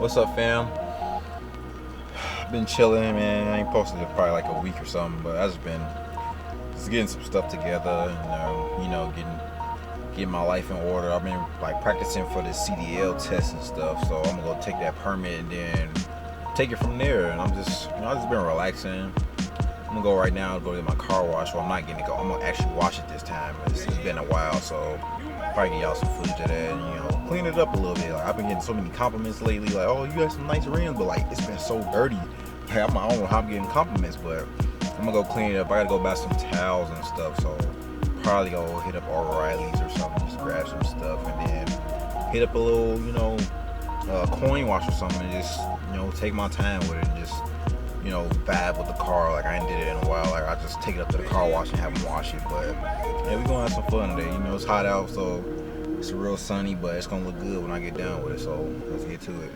What's up, fam? Been chilling, man. I ain't posted it probably like a week or something, but I just been getting some stuff together, getting my life in order. I've been like practicing for the CDL test and stuff, so I'm gonna go take that permit and then take it from there. And I've just been relaxing. I'm gonna go right now, go get my car wash. Well, I'm not getting it go. I'm gonna actually wash it this time. It's been a while, so probably get y'all some footage of that and clean it up a little bit. Like, I've been getting so many compliments lately, like, oh, you got some nice rims, but like it's been so dirty. Like, I don't know how I'm getting compliments, but I'm gonna go clean it up. I gotta go buy some towels and stuff, so probably go hit up O'Reilly's or something, just grab some stuff, and then hit up a little, coin wash or something, and just, take my time with it and just, vibe with the car. Like, I ain't did it in a while. Like, I just take it up to the car wash and have them wash it. But yeah, we gonna have some fun today. It's hot out, so it's real sunny, but it's gonna look good when I get done with it. So let's get to it.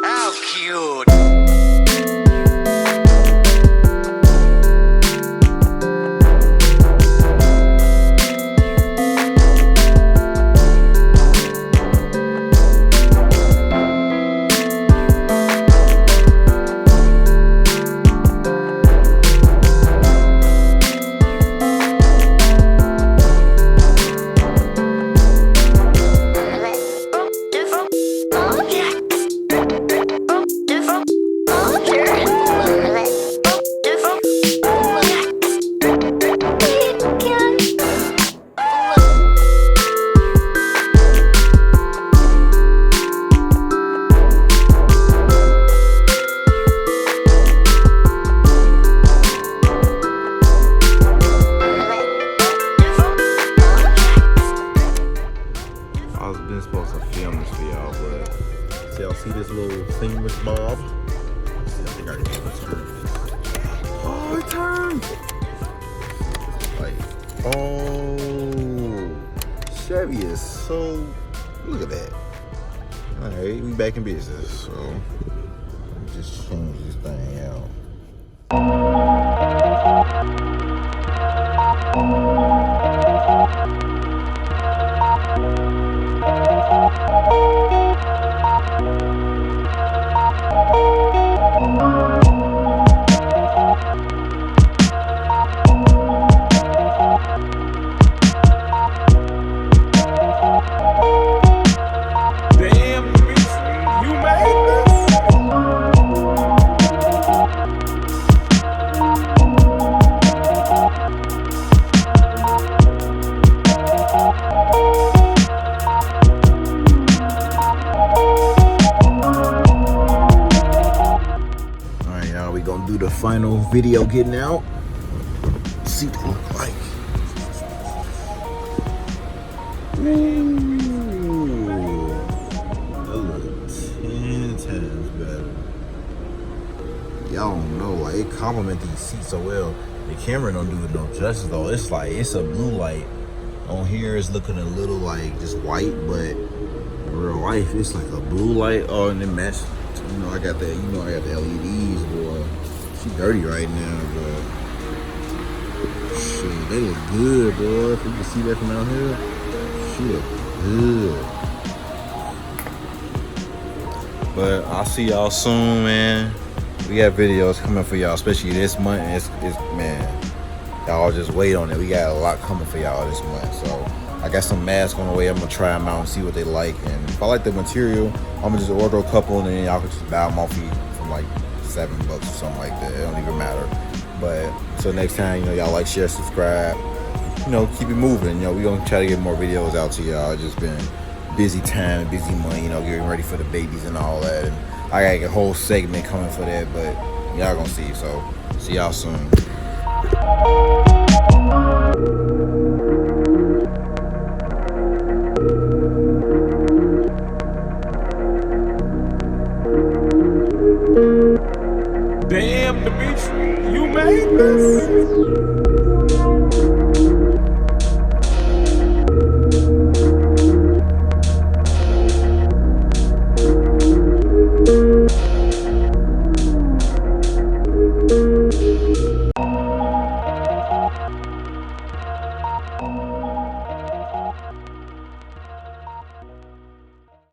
How cute! Y'all see this little thingamajig bob? I think I can turn it. Oh, it turned! Like, oh, Chevy is so, look at that. All right, we back in business, so let me just change this thing out. Do the final video getting out. See what it look like. Ooh, that look 10 times better. Y'all don't know, like, it complement these seats so well. The camera don't do it no justice though. It's like, it's a blue light. On here it's looking a little like just white, but in real life it's like a blue light. Oh, and it matched. You know, I got that. You know, I got the LEDs, boy. She dirty right now, but shit, they look good, boy. If you can see that from out here, she look good. But I'll see y'all soon, man. We got videos coming for y'all, especially this month. It's man, y'all just wait on it. We got a lot coming for y'all this month, so I got some masks on the way. I'm gonna try them out and see what they like. And if I like the material, I'm gonna just order a couple and then y'all can just buy them off me from like $7 or something like that. It don't even matter. But until next time, y'all like, share, subscribe. Keep it moving. We gonna try to get more videos out to y'all. Just been busy time, busy money. Getting ready for the babies and all that. And I got a whole segment coming for that, but y'all gonna see. So see y'all soon. Damn, Dimitri, you made this?